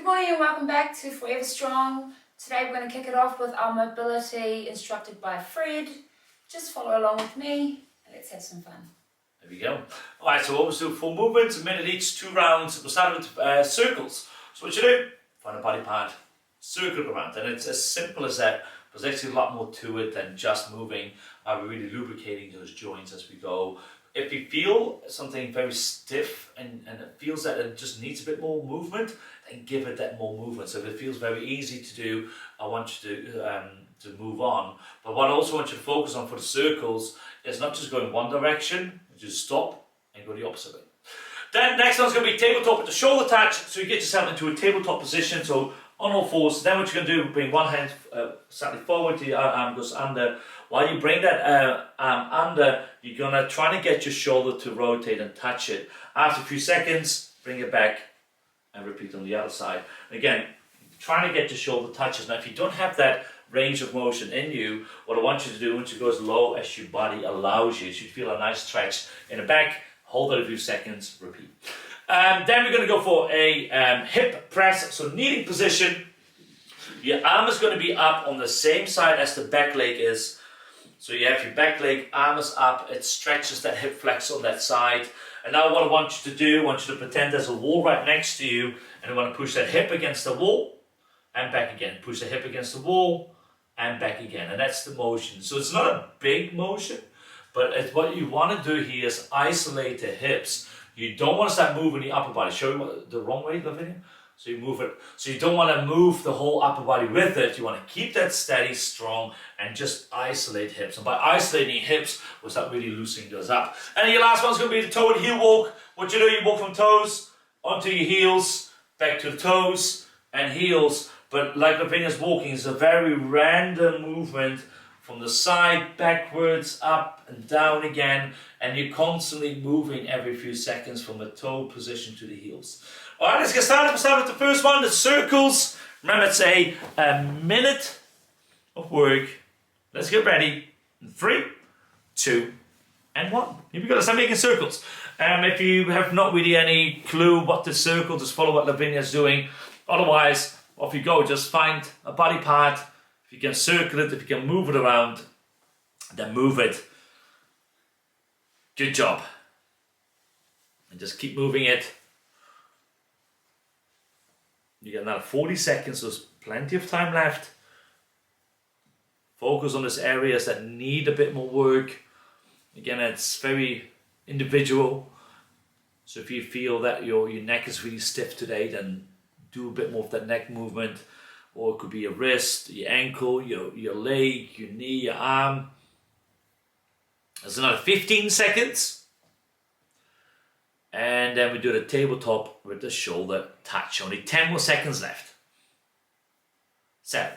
Good morning and welcome back to Forever Strong. Today we're going to kick it off with our mobility instructed by Fred. Just follow along with me and let's have some fun. There we go. Alright, so what we'll do, 4 movements, a minute each, 2 rounds. We'll start with circles. So what you do, find a body part, circle it around. And it's as simple as that. There's actually a lot more to it than just moving. We're really lubricating those joints as we go. If you feel something very stiff and it feels that it just needs a bit more movement, then give it that more movement. So if it feels very easy to do, I want you to move on. But what I also want you to focus on for the circles is not just going one direction, just stop and go the opposite way. Then next one's going to be tabletop with the shoulder touch. So you get yourself into a tabletop position. So on all fours. Then what you're going to do, bring one hand slightly forward, the other arm goes under. While you bring that arm under, you're going to try to get your shoulder to rotate and touch it. After a few seconds, bring it back and repeat on the other side. Again, trying to get your shoulder touches. Now if you don't have that range of motion in you, what I want you to do, once you go as low as your body allows you, so you feel a nice stretch in the back, hold it a few seconds, repeat. Then we're going to go for a hip press, so kneeling position. Your arm is going to be up on the same side as the back leg is. So you have your back leg, arm is up, it stretches that hip flex on that side. And now what I want you to do, I want you to pretend there's a wall right next to you, and I want to push that hip against the wall and back again. Push the hip against the wall and back again. And that's the motion. So it's not a big motion, but what you want to do here is isolate the hips. You don't want to start moving the upper body. Show you the wrong way, Lavinia. So you move it. So you don't want to move the whole upper body with it. You want to keep that steady, strong, and just isolate hips. And by isolating hips, we'll start really loosening those up. And your last one's going to be the toe and heel walk. What you do, you walk from toes onto your heels, back to the toes and heels. But like Lavinia's walking, it's a very random movement from the side, backwards, up and down again. And you're constantly moving every few seconds from the toe position to the heels. Alright, let's get started. We'll start with the first one, the circles. Remember, it's a minute of work. Let's get ready. 3, 2, and 1. Here we go, let's start making circles. If you have not really any clue what the circle, just follow what Lavinia's doing. Otherwise, off you go, just find a body part. If you can circle it, if you can move it around, then move it. Good job. And just keep moving it. You got another 40 seconds, so there's plenty of time left. Focus on those areas that need a bit more work. Again, it's very individual. So if you feel that your neck is really stiff today, then do a bit more of that neck movement. Or it could be your wrist, your ankle, your leg, your knee, your arm. There's another 15 seconds. And then we do the tabletop with the shoulder touch. Only 10 more seconds left. 7,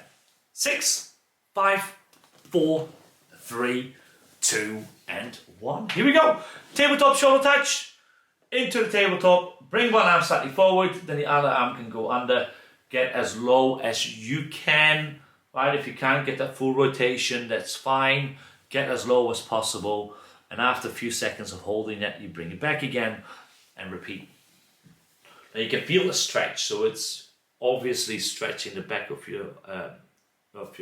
6, 5, 4, 3, 2, and 1. Here we go. Tabletop shoulder touch. Into the tabletop. Bring one arm slightly forward. Then the other arm can go under. Get as low as you can. Right? If you can't get that full rotation, that's fine. Get as low as possible. And after a few seconds of holding that, you bring it back again. And repeat. Now you can feel the stretch, so it's obviously stretching the back of your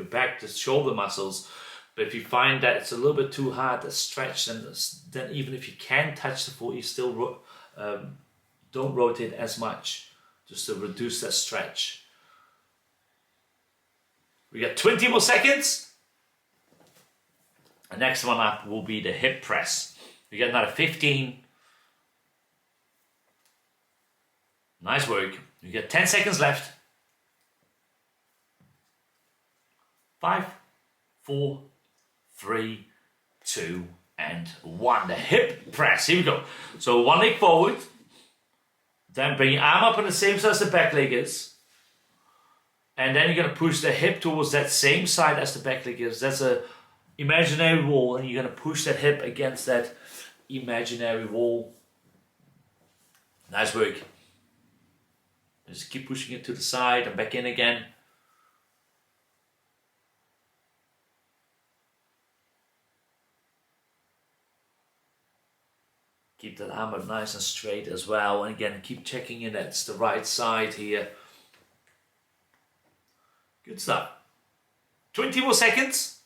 back, the shoulder muscles. But if you find that it's a little bit too hard to stretch, then even if you can touch the floor, you still don't rotate as much, just to reduce that stretch. We got 20 more seconds. The next one up will be the hip press. We got another 15. Nice work. You get 10 seconds left. 5, 4, 3, 2, and 1. The hip press. Here we go. So one leg forward. Then bring your arm up on the same side as the back leg is. And then you're going to push the hip towards that same side as the back leg is. That's an imaginary wall. And you're going to push that hip against that imaginary wall. Nice work. Just keep pushing it to the side and back in again. Keep that arm up nice and straight as well. And again, keep checking in that's the right side here. Good stuff. 20 more seconds.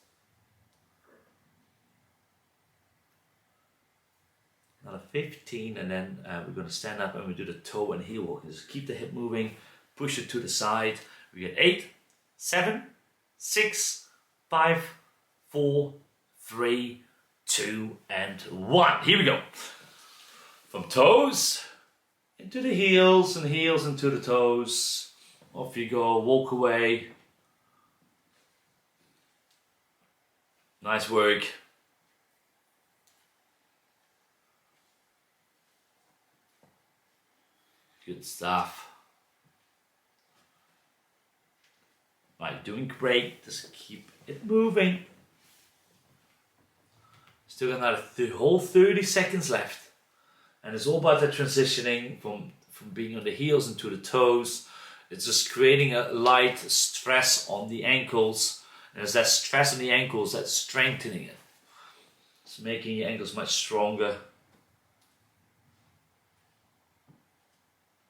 Another 15, and then we're going to stand up and we do the toe and heel walk. Just keep the hip moving, push it to the side. We get 8, 7, 6, 5, 4, 3, 2, and 1. Here we go. From toes into the heels and heels into the toes. Off you go, walk away. Nice work. Good stuff. Right, doing great. Just keep it moving. Still got another whole 30 seconds left. And it's all about the transitioning from being on the heels into the toes. It's just creating a light stress on the ankles. And it's that stress on the ankles that's strengthening it. It's making your ankles much stronger.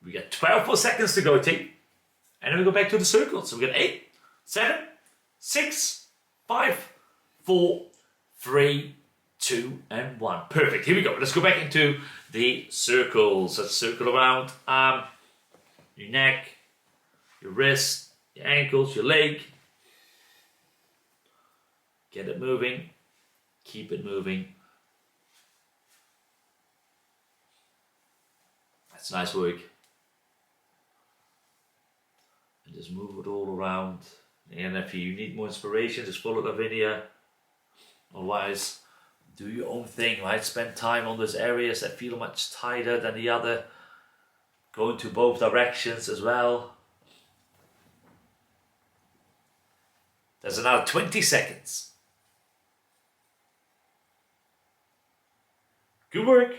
We got 12 more seconds to go, team. And then we go back to the circle. So we got 8, 7, 6, 5, 4, 3, 2, and 1. Perfect. Here we go. Let's go back into the circles. Let's circle around arm, your neck, your wrist, your ankles, your leg. Get it moving. Keep it moving. That's nice work. And just move it all around. And if you need more inspiration, just follow Lavinia. Otherwise, do your own thing, right? Spend time on those areas that feel much tighter than the other. Go into both directions as well. There's another 20 seconds. Good work.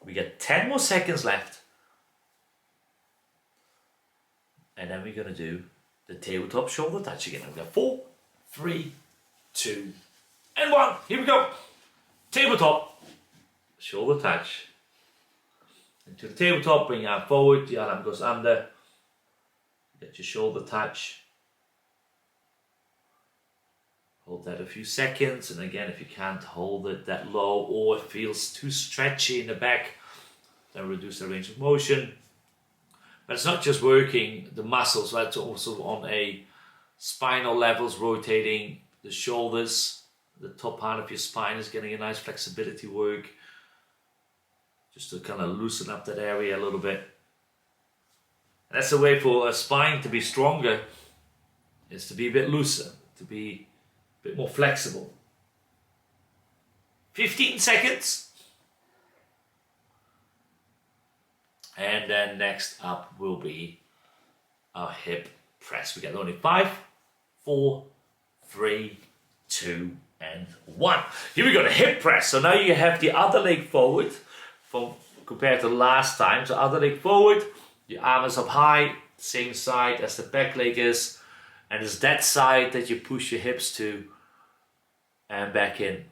We got 10 more seconds left. And then we're going to do the tabletop shoulder touch again. We've got 4, 3, 2, and 1. Here we go. Tabletop, shoulder touch. Into the tabletop, bring your arm forward, the arm goes under. Get your shoulder touch. Hold that a few seconds, and again, if you can't hold it that low or it feels too stretchy in the back, then reduce the range of motion. But it's not just working the muscles, right? It's also on a spinal levels, rotating the shoulders. The top part of your spine is getting a nice flexibility work, just to kind of loosen up that area a little bit. And that's the way for a spine to be stronger, is to be a bit looser, to be a bit more flexible. 15 seconds. And then next up will be our hip press. We got only 5, 4, 3, 2, and 1. Here we go, the hip press. So now you have the other leg forward compared to last time. So other leg forward, your arm is up high, same side as the back leg is. And it's that side that you push your hips to and back in.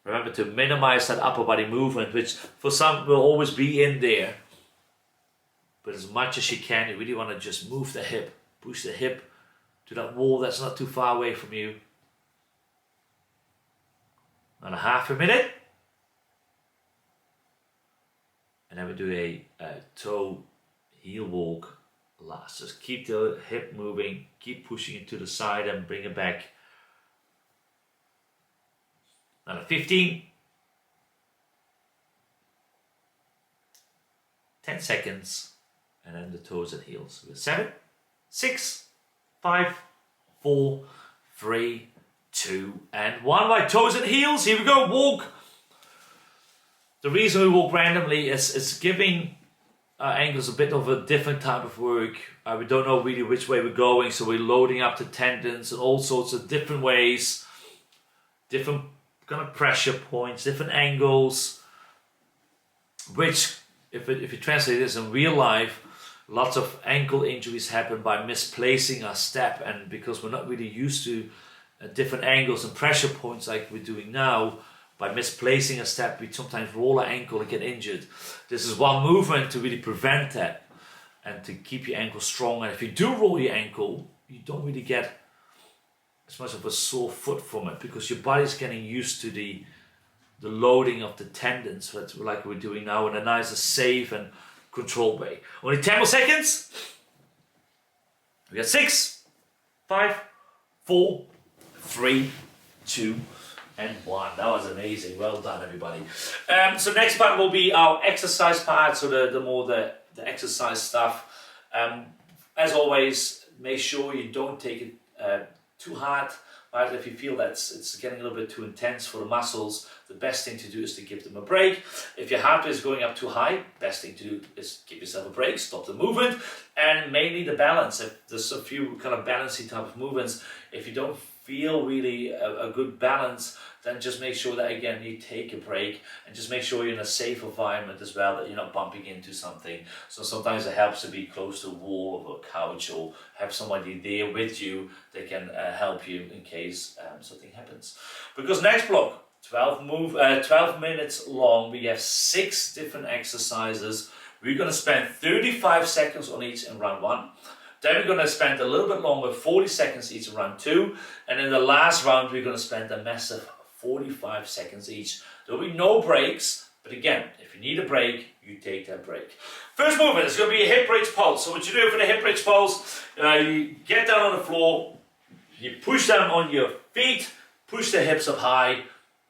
Remember to minimize that upper body movement, which for some will always be in there. But as much as you can, you really want to just move the hip, push the hip to that wall that's not too far away from you. Another half a minute. And then we do a toe heel walk last. Just keep the hip moving, keep pushing it to the side and bring it back. Another 15. 10 seconds. And then the toes and heels. 7, 6, 5, 4, 3, 2, and 1. Right, toes and heels. Here we go. Walk. The reason we walk randomly is giving ankles a bit of a different type of work. We don't know really which way we're going, so we're loading up the tendons in all sorts of different ways, different kind of pressure points, different angles, which if you translate this in real life, lots of ankle injuries happen by misplacing our step, and because we're not really used to different angles and pressure points like we're doing now, by misplacing a step, we sometimes roll our ankle and get injured. This is one movement to really prevent that. and to keep your ankle strong. And if you do roll your ankle, you don't really get as much of a sore foot from it because your body's getting used to the loading of the tendons, like we're doing now in a nice, safe and controlled way. Only 10 more seconds. We got 6, 5, 4, 3, 2, and 1. That was amazing. Well done, everybody. So next part will be our exercise part. So the more the exercise stuff. As always, make sure you don't take it too hard. Right? If you feel that it's getting a little bit too intense for the muscles, the best thing to do is to give them a break. If your heart rate is going up too high, best thing to do is give yourself a break, stop the movement, and mainly the balance. If there's a few kind of balancing type of movements, if you don't feel really a good balance, then just make sure that again you take a break and just make sure you're in a safe environment as well, that you're not bumping into something. So sometimes it helps to be close to a wall or a couch or have somebody there with you that can help you in case something happens. Because next block, 12 minutes long, we have 6 different exercises. We're going to spend 35 seconds on each in round 1. Then we're going to spend a little bit longer, 40 seconds each in round 2. And in the last round, we're going to spend a massive 45 seconds each. There will be no breaks, but again, if you need a break, you take that break. First movement is going to be a hip bridge pulse. So what you do for the hip bridge pulse, you get down on the floor, you push down on your feet, push the hips up high,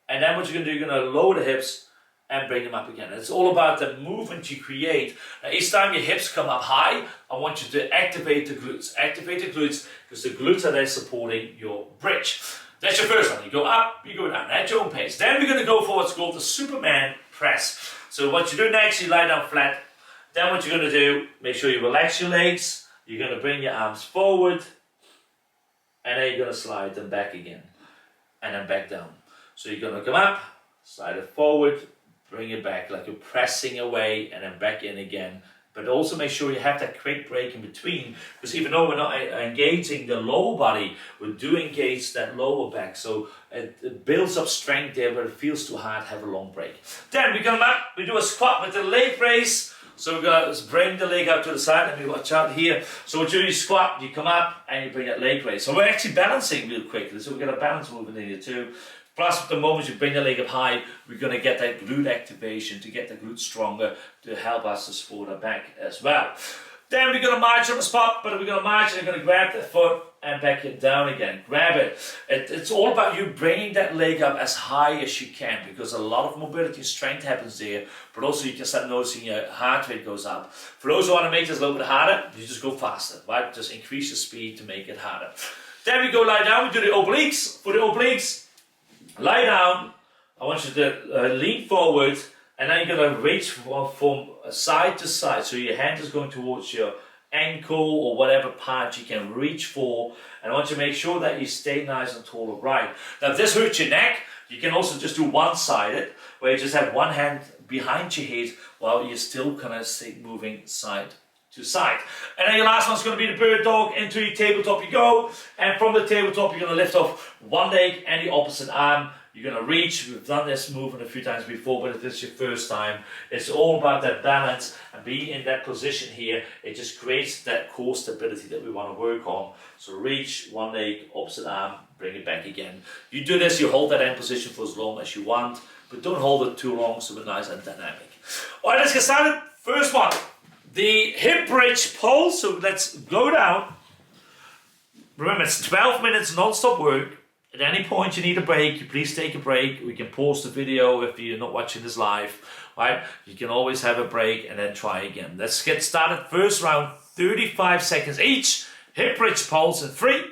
and then what you're going to do, you're going to lower the hips and bring them up again. It's all about the movement you create. Now, each time your hips come up high, I want you to activate the glutes. Activate the glutes because the glutes are there supporting your bridge. That's your first one. You go up, you go down at your own pace. Then we're going to go for what's called the Superman press. So what you do next, you lie down flat. Then what you're going to do, make sure you relax your legs. You're going to bring your arms forward. And then you're going to slide them back again. And then back down. So you're going to come up, slide it forward, bring it back like you're pressing away and then back in again. But also make sure you have that quick break in between, because even though we're not engaging the lower body, we do engage that lower back. So it builds up strength there, but it feels too hard, have a long break. Then we come up, we do a squat with the leg raise. So we're going to bring the leg up to the side. Let me watch out here. So what you do, you squat, you come up and you bring that leg raise. So we're actually balancing real quickly. So we're going to balance movement in here too. Plus, at the moment you bring the leg up high, we're going to get that glute activation to get the glute stronger to help us to support our back as well. Then we're going to march on the spot, but we're going to march and we're going to grab the foot and back it down again. Grab it. It's all about you bringing that leg up as high as you can, because a lot of mobility and strength happens there, but also you can start noticing your heart rate goes up. For those who want to make this a little bit harder, you just go faster, right? Just increase the speed to make it harder. Then we go lie down, we do the obliques. For the obliques, lie down. I want you to lean forward, and then you're going to reach from side to side. So your hand is going towards your ankle or whatever part you can reach for. And I want you to make sure that you stay nice and tall upright. Now, if this hurts your neck, you can also just do one-sided, where you just have one hand behind your head while you're still kind of moving side to side. And then your last one's going to be the bird dog. Into your tabletop you go, and from the tabletop you're going to lift off one leg and the opposite arm. You're going to reach. We've done this movement a few times before, but if this is your first time, it's all about that balance and being in that position here. It just creates that core stability that we want to work on. So reach, one leg, opposite arm, bring it back again. You do this, you hold that end position for as long as you want, but don't hold it too long, so it's nice and dynamic. All right, let's get started. First one, the hip bridge pull. So let's go down. Remember, it's 12 minutes non-stop work. At any point you need a break, you please take a break. We can pause the video if you're not watching this live, right? You can always have a break and then try again. Let's get started. First round, 35 seconds each. Hip bridge pulse in 3,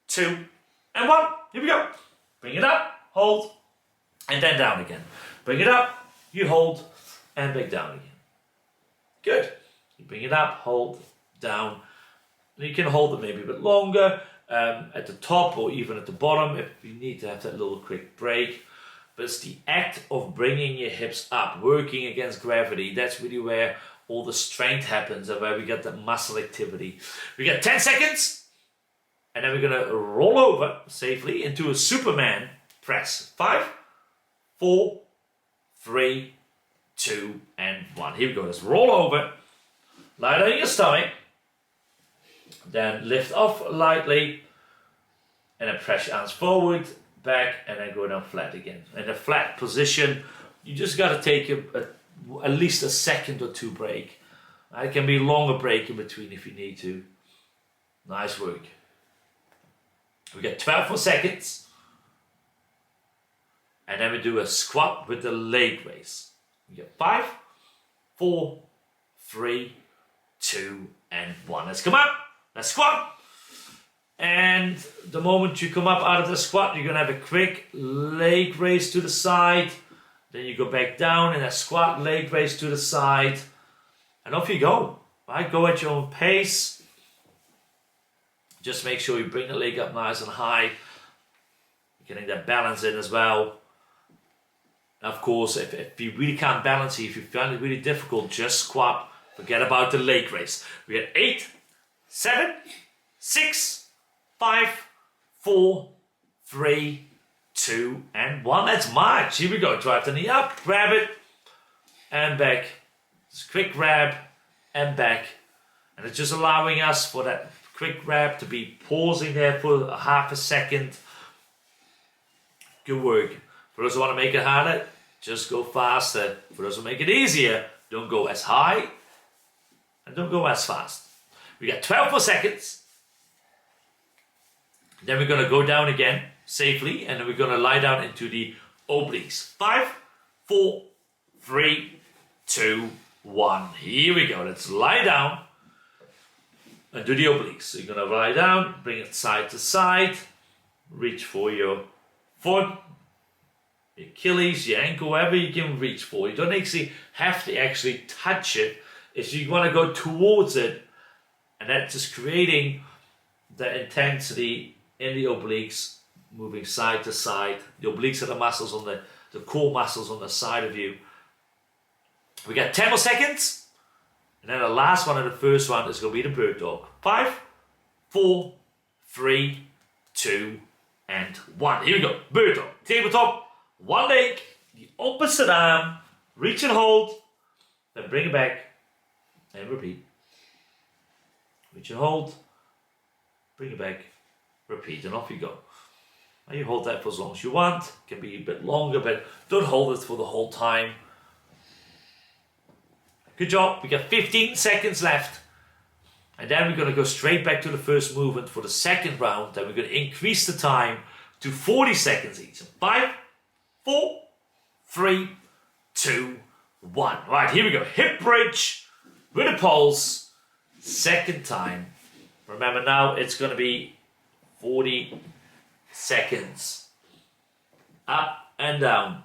2, and 1. Here we go. Bring it up, hold, and then down again. Bring it up, you hold, and back down again. Good. You bring it up, hold, down. You can hold it maybe a bit longer. At the top or even at the bottom if you need to have that little quick break. But it's the act of bringing your hips up, working against gravity. That's really where all the strength happens and where we get the muscle activity. We got 10 seconds and then we're going to roll over safely into a Superman press. 5, 4, 3, 2, and 1. Here we go. Let's roll over. lie down on your stomach, then lift off lightly, and then press your arms forward, back, and then go down flat again. In a flat position, you just got to take at least a second or two break. It can be a longer break in between if you need to. Nice work. We get 12 more seconds. And then we do a squat with the leg raise. We get 5, 4, 3, 2, and 1. Let's come up. Let's squat. And the moment you come up out of the squat, you're going to have a quick leg raise to the side. Then you go back down and a squat, leg raise to the side. And off you go. Right? Go at your own pace. Just make sure you bring the leg up nice and high. Getting that balance in as well. Of course, if you really can't balance it, if you find it really difficult, just squat. Forget about the leg raise. We got 8, 7, 6, 5, 4, 3, 2, and 1. Let's march. Here we go. Drive the knee up, grab it, and back. Just quick grab and back. And it's just allowing us for that quick grab to be pausing there for a half a second. Good work. For those who want to make it harder, just go faster. For those who make it easier, don't go as high and don't go as fast. We got 12 more seconds. Then we're going to go down again safely, and then we're going to lie down into the obliques. 5, 4, 3, 2, 1. Here we go. Let's lie down and do the obliques. So you're going to lie down, bring it side to side, reach for your foot, your Achilles, your ankle, wherever you can reach for. You don't actually have to actually touch it. If you want to go towards it, and that's just creating the intensity in the obliques, moving side to side. The obliques are the muscles on the core muscles on the side of you. We got 10 more seconds. And then the last one and the first one is going to be the bird dog. 5, 4, 3, 2, and 1. Here we go. Bird dog. Tabletop. One leg, the opposite arm. Reach and hold. Then bring it back. And repeat. Reach and hold. Bring it back. Repeat. And off you go. Now you hold that for as long as you want. It can be a bit longer, but don't hold it for the whole time. Good job. We got 15 seconds left. And then we're going to go straight back to the first movement for the second round. Then we're going to increase the time to 40 seconds each. 5, 4, 3, 2, 1. Right, here we go. Hip bridge with a pulse. Second time. Remember now it's going to be 40 seconds. Up and down.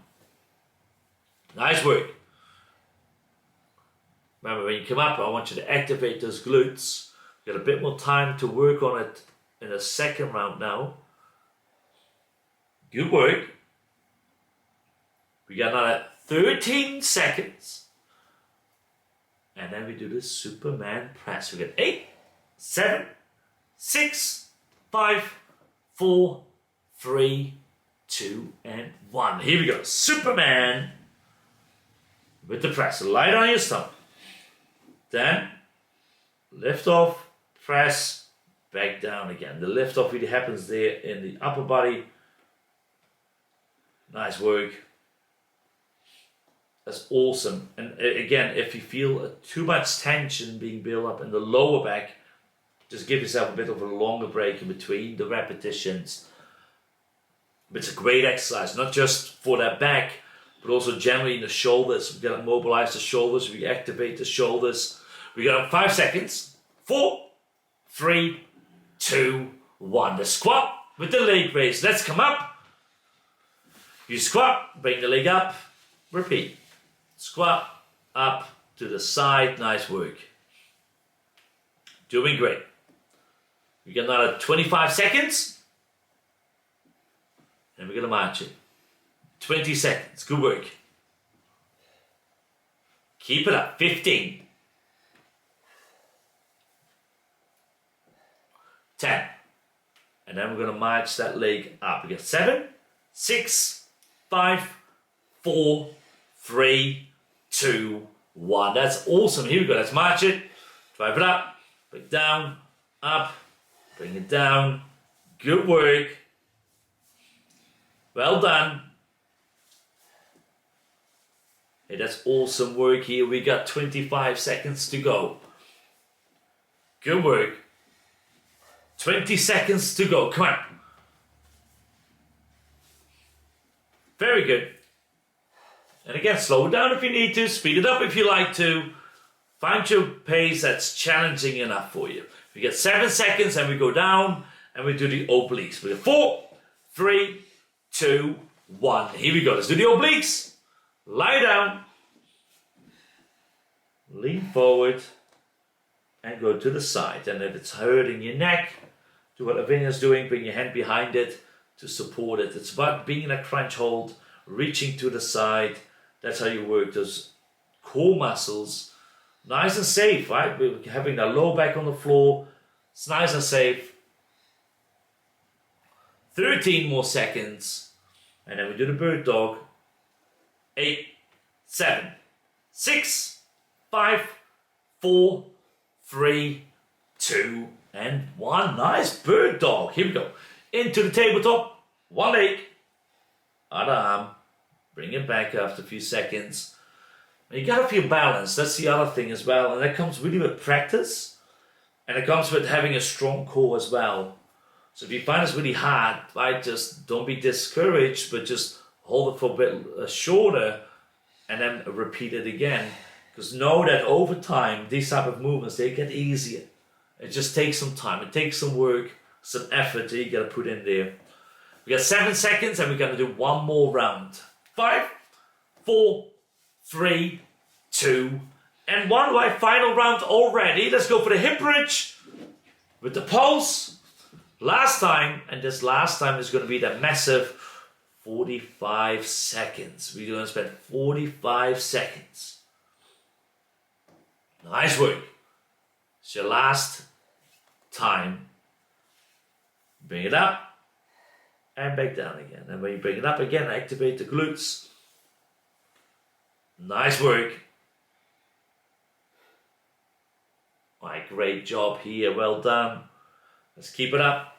Nice work. Remember, when you come up, I want you to activate those glutes. Got a bit more time to work on it in the second round now. Good work. We got another 13 seconds. And then we do the Superman press. We got 8, 7, 6, 5, 4, 3, 2, and 1. Here we go. Superman with the press. Lie down on your stomach. Then lift off, press, back down again. The lift off really happens there in the upper body. Nice work. That's awesome. And again, if you feel too much tension being built up in the lower back, just give yourself a bit of a longer break in between the repetitions. But it's a great exercise, not just for that back, but also generally in the shoulders. We've got to mobilize the shoulders, we activate the shoulders. We got 5 seconds. 4, 3, 2, 1. The squat with the leg raise. Let's come up. You squat, bring the leg up, repeat. Squat, up, to the side. Nice work. Doing great. We got another 25 seconds. And we're going to march it. 20 seconds. Good work. Keep it up. 15. 10. And then we're going to march that leg up. We got 7, 6, 5, 4, 3, 2, 1. That's awesome. Here we go. Let's march it. Drive it up, bring it down, up, bring it down. Good work. Well done. Hey, that's awesome work here. We got 25 seconds to go. Good work. 20 seconds to go. Come on. Very good. And again, slow it down if you need to. Speed it up if you like to. Find your pace that's challenging enough for you. We get 7 seconds and we go down and we do the obliques. We got 4, 3, 2, 1. Here we go. Let's do the obliques. Lie down. Lean forward. And go to the side. And if it's hurting your neck, do what Lavinia's doing. Bring your hand behind it to support it. It's about being in a crunch hold, reaching to the side. That's how you work those core muscles. Nice and safe, right? We're having the low back on the floor. It's nice and safe. 13 more seconds. And then we do the bird dog. 8, 7, 6, 5, 4, 3, 2, and 1. Nice bird dog. Here we go. Into the tabletop. One leg. Other arm. Bring it back after a few seconds. And you gotta feel balanced. That's the other thing as well. And that comes really with practice. And it comes with having a strong core as well. So if you find it's really hard, right, just don't be discouraged, but just hold it for a bit shorter and then repeat it again. Because know that over time, these type of movements, they get easier. It just takes some time. It takes some work, some effort that you gotta put in there. We got 7 seconds and we're gonna do one more round. 5, 4, 3, 2, and 1. Right, final round already. Let's go for the hip bridge with the pulse. Last time, and this last time is going to be the massive 45 seconds. We're going to spend 45 seconds. Nice work. It's your last time. Bring it up and back down again. And when you bring it up again, activate the glutes. Nice work. My great job here. Well done. Let's keep it up.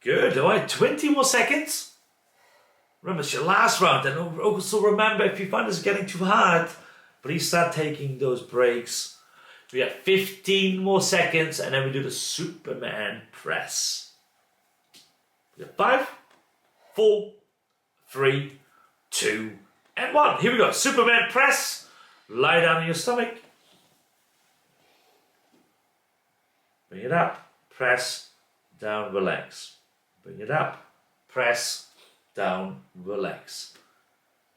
Good. All right, 20 more seconds. Remember, it's your last round. And also remember, if you find this getting too hard, please start taking those breaks. We have 15 more seconds, and then we do the Superman press. We have 5, 4, 3, 2, and 1. Here we go. Superman press. Lie down on your stomach. Bring it up. Press. Down. Relax. Bring it up. Press. Down. Relax.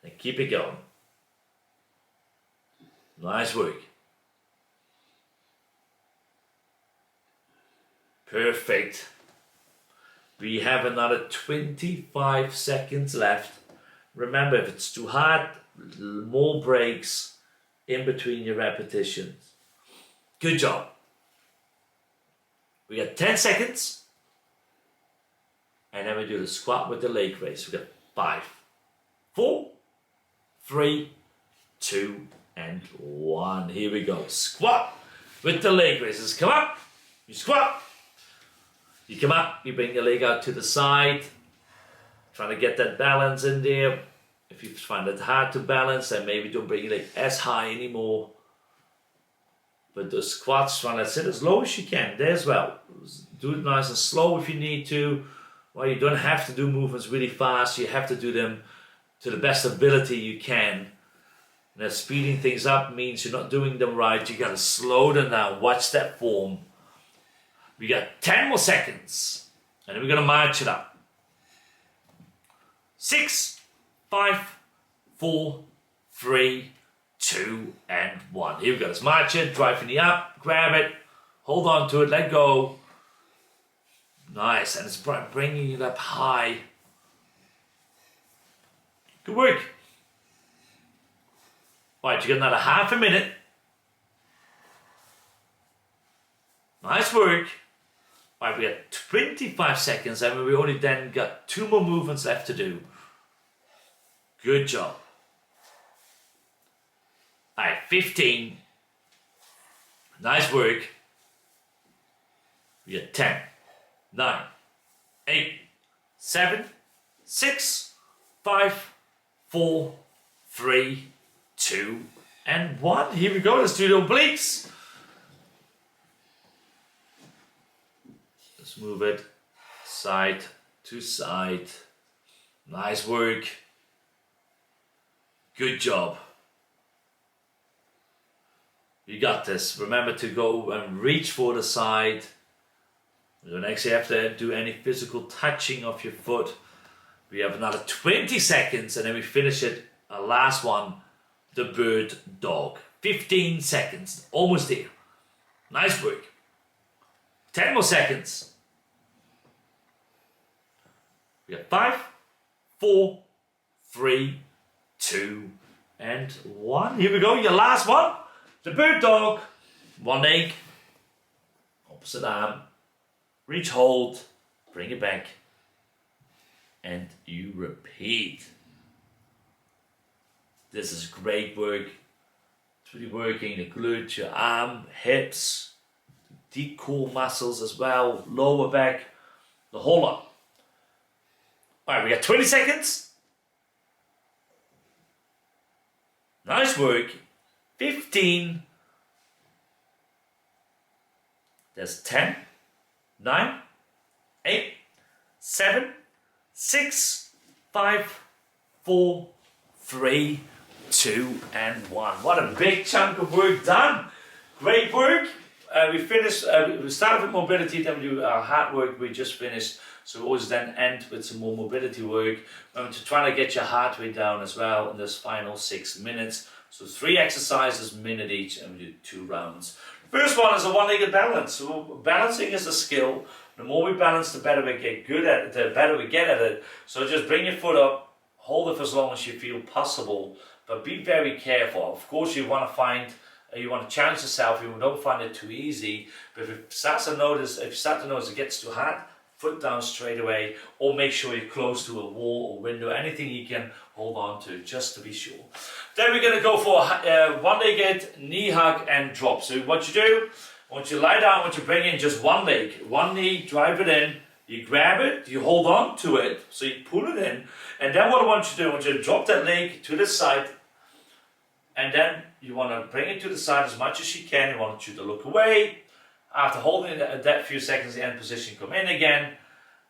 And keep it going. Nice work. Perfect. We have another 25 seconds left. Remember, if it's too hard, more breaks in between your repetitions. Good job. We got 10 seconds. And then we do the squat with the leg raise. We got 5, 4, 3, 2, and 1. Here we go. Squat with the leg raises. Come up. You squat. You come up, you bring your leg out to the side, trying to get that balance in there. If you find it hard to balance, then maybe don't bring your leg as high anymore. But the squats, trying to sit as low as you can there as well. Do it nice and slow if you need to. Well, you don't have to do movements really fast. You have to do them to the best ability you can. And that speeding things up means you're not doing them right. You got to slow them down. Watch that form. We got 10 more seconds, and then we're going to march it up. 6, 5, 4, 3, 2, and 1. Here we go. Let's march it. Drive your knee up. Grab it. Hold on to it. Let go. Nice. And it's bringing it up high. Good work. All right, you got another half a minute. Nice work. Right, we got 25 seconds and we only then got 2 more movements left to do. Good job. Alright, 15. Nice work. We got 10, 9, 8, 7, 6, 5, 4, 3, 2, and 1. Here we go. Let's do the obliques. Let's move it side to side. Nice work. Good job. You got this. Remember to go and reach for the side. You don't actually have to do any physical touching of your foot. We have another 20 seconds and then we finish it. Our last one, the bird dog. 15 seconds. Almost there. Nice work. 10 more seconds. We have 5, 4, 3, 2, and 1. Here we go. Your last one. The bird dog. One leg. Opposite arm. Reach, hold. Bring it back. And you repeat. This is great work. It's really working the glutes, your arm, hips, deep core muscles as well, lower back, the whole lot. Alright, we got 20 seconds. Nice work. 15. There's 10, 9, 8, 7, 6, 5, 4, 3, 2, and 1. What a big chunk of work done. Great work. We finished, we started with mobility, then we do our hard work we just finished. So we always then end with some more mobility work. To try to get your heart rate down as well in this final 6 minutes. So 3 exercises, minute each, and we do 2 rounds. First one is a one-legged balance. So balancing is a skill. The more we balance, the better we get good at it, the better we get at it. So just bring your foot up, hold it for as long as you feel possible, but be very careful. Of course, you want to challenge yourself. You don't find it too easy. But if you start to notice it gets too hard, foot down straight away, or make sure you're close to a wall or window, anything you can hold on to, just to be sure. Then we're going to go for one-legged knee hug and drop. So what you do, once you lie down, once you bring in just one leg, one knee, drive it in, you grab it, you hold on to it, so you pull it in, and then what I want you to do, I want you to drop that leg to the side, and then you want to bring it to the side as much as you can. You want you to look away. After holding it that few seconds, the end position, come in again,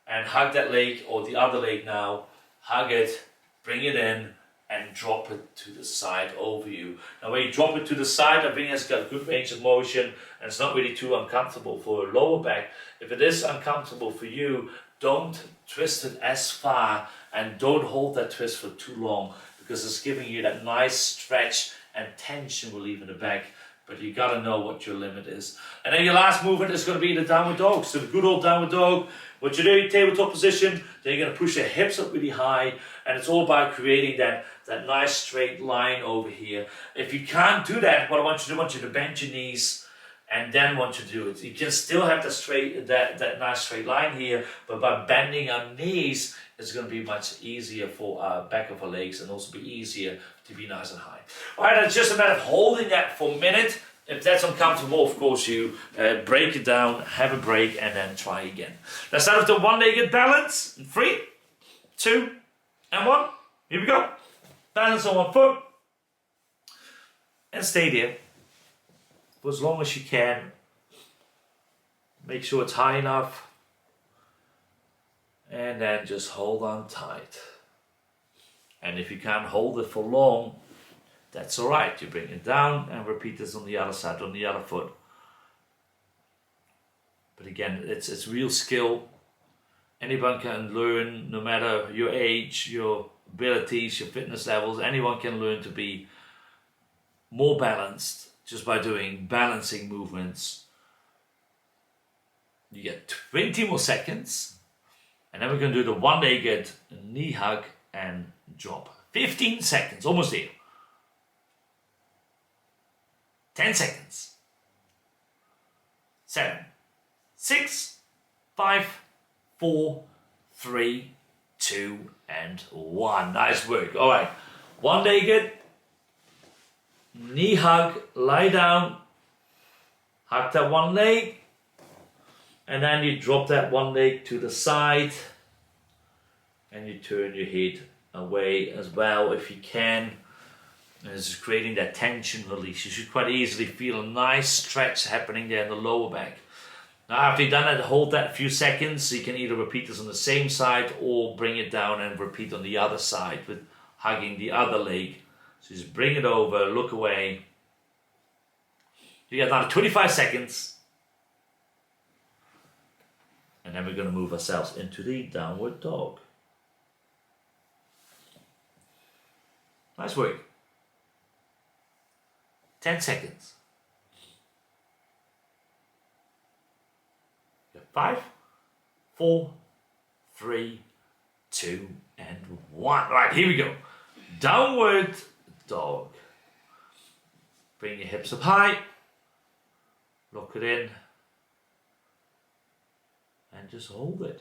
and hug that leg, or the other leg now, hug it, bring it in, and drop it to the side over you. Now when you drop it to the side, I think it's got good range of motion, and it's not really too uncomfortable for a lower back. If it is uncomfortable for you, don't twist it as far, and don't hold that twist for too long, because it's giving you that nice stretch and tension relief in the back. But you gotta know what your limit is. And then your last movement is gonna be the downward dog. So the good old downward dog, what you do, tabletop position, then you're gonna push your hips up really high, and it's all about creating that nice straight line over here. If you can't do that, what I want you to bend your knees, and then want you to do it. You can still have that nice straight line here, but by bending our knees, it's going to be much easier for our back of our legs, and also be easier to be nice and high. All right, it's just a matter of holding that for a minute. If that's uncomfortable, of course, you break it down, have a break, and then try again. Let's start with the one-legged balance. 3, 2, and 1. Here we go. Balance on one foot, and stay there for as long as you can. Make sure it's high enough. And then just hold on tight. And if you can't hold it for long, that's alright. You bring it down and repeat this on the other side, on the other foot. But again, it's real skill. Anyone can learn, no matter your age, your abilities, your fitness levels. Anyone can learn to be more balanced just by doing balancing movements. You get 20 more seconds. And then we're going to do the one-legged knee hug and drop. 15 seconds, almost there. 10 seconds. 7, 6, 5, 4, 3, 2, and 1. Nice work. All right. One-legged knee hug, lie down, hug that one leg, and then you drop that one leg to the side and you turn your head away as well if you can. And it's just creating that tension release. You should quite easily feel a nice stretch happening there in the lower back. Now after you've done it, hold that a few seconds. You can either repeat this on the same side or bring it down and repeat on the other side with hugging the other leg. So just bring it over, look away. You got another 25 seconds. And then we're going to move ourselves into the downward dog. Nice work. 10 seconds. 5, 4, 3, 2, and 1. Right, here we go. Downward dog. Bring your hips up high. Lock it in. And just hold it.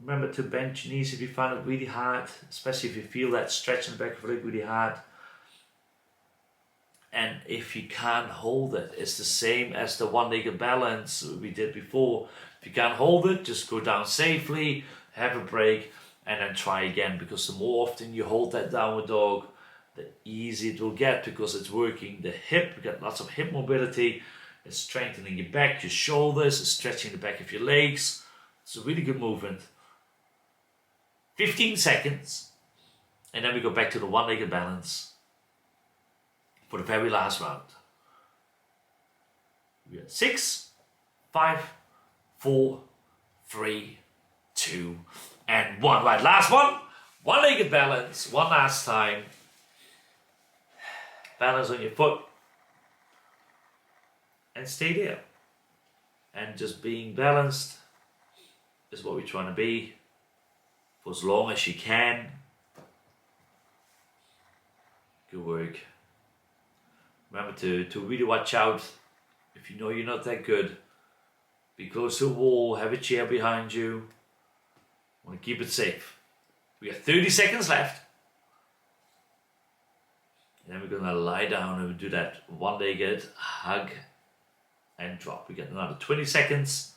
Remember to bend your knees if you find it really hard, especially if you feel that stretch in the back of the leg really hard. And if you can't hold it, it's the same as the one-legged balance we did before. If you can't hold it, just go down safely, have a break, and then try again. Because the more often you hold that downward dog, the easier it will get because it's working the hip. You get lots of hip mobility. It's strengthening your back, your shoulders, it's stretching the back of your legs. It's a really good movement. 15 seconds. And then we go back to the one-legged balance for the very last round. We got 6, 5, 4, 3, 2, and 1. Right, last one. One-legged balance. One last time. Balance on your foot. And stay there. And just being balanced is what we're trying to be for as long as you can. Good work. Remember to really watch out if you know you're not that good. Be close to a wall, have a chair behind you. Want to keep it safe. We got 30 seconds left. And then we're going to lie down and we'll do that one-legged hug and drop. We get another 20 seconds.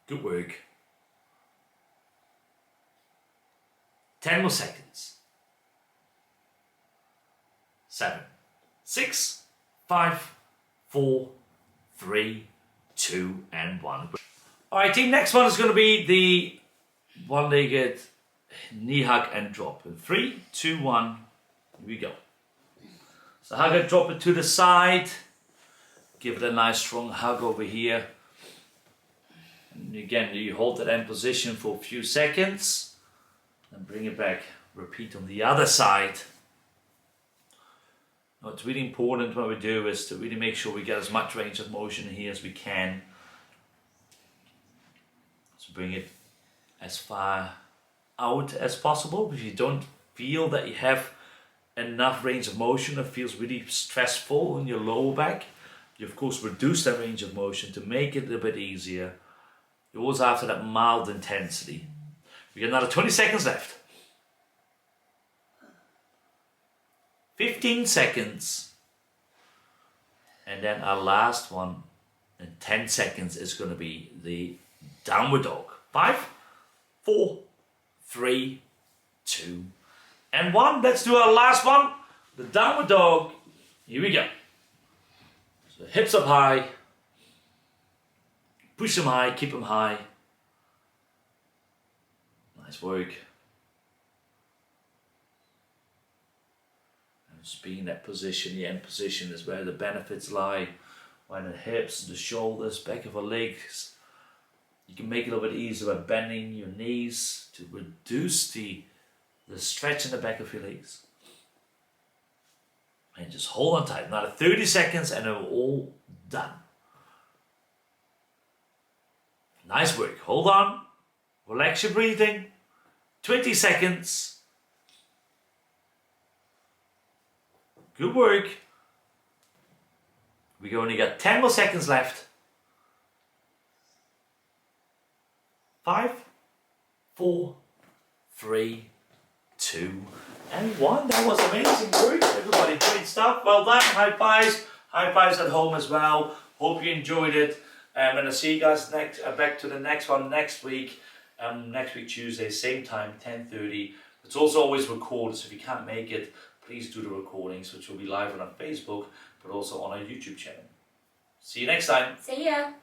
Good work. 10 more seconds. 7, 6, 5, 4, 3, 2, and 1. Alright team, next one is going to be the one-legged knee hug and drop. In 3, 2, 1, here we go. So hug it, drop it to the side. Give it a nice strong hug over here. And again, you hold that end position for a few seconds. Then bring it back. Repeat on the other side. What's really important what we do is to really make sure we get as much range of motion here as we can. So bring it as far out as possible. If you don't feel that you have enough range of motion, it feels really stressful in your lower back, you of course reduce that range of motion to make it a bit easier. You always have that mild intensity. We got another 20 seconds left. 15 seconds. And then our last one in 10 seconds is going to be the downward dog. 5, 4, 3, 2, and 1. Let's do our last one. The downward dog. Here we go. So hips up high. Push them high, keep them high. Nice work. Just being in that position, the end position is where the benefits lie. When the hips, the shoulders, back of the legs. You can make it a little bit easier by bending your knees to reduce the stretch in the back of your legs. And just hold on tight. Another 30 seconds and we're all done. Nice work. Hold on. Relax your breathing. 20 seconds. Good work. We only got 10 more seconds left. 5, 4, 3, 2, 2, and 1. That was amazing work, everybody. Great stuff. Well done. High fives. High fives at home as well. Hope you enjoyed it. And I'll see you guys back to the next one next week. Next week Tuesday, same time, 10:30. It's also always recorded, so if you can't make it, please do the recordings, which will be live on our Facebook, but also on our YouTube channel. See you next time. See ya.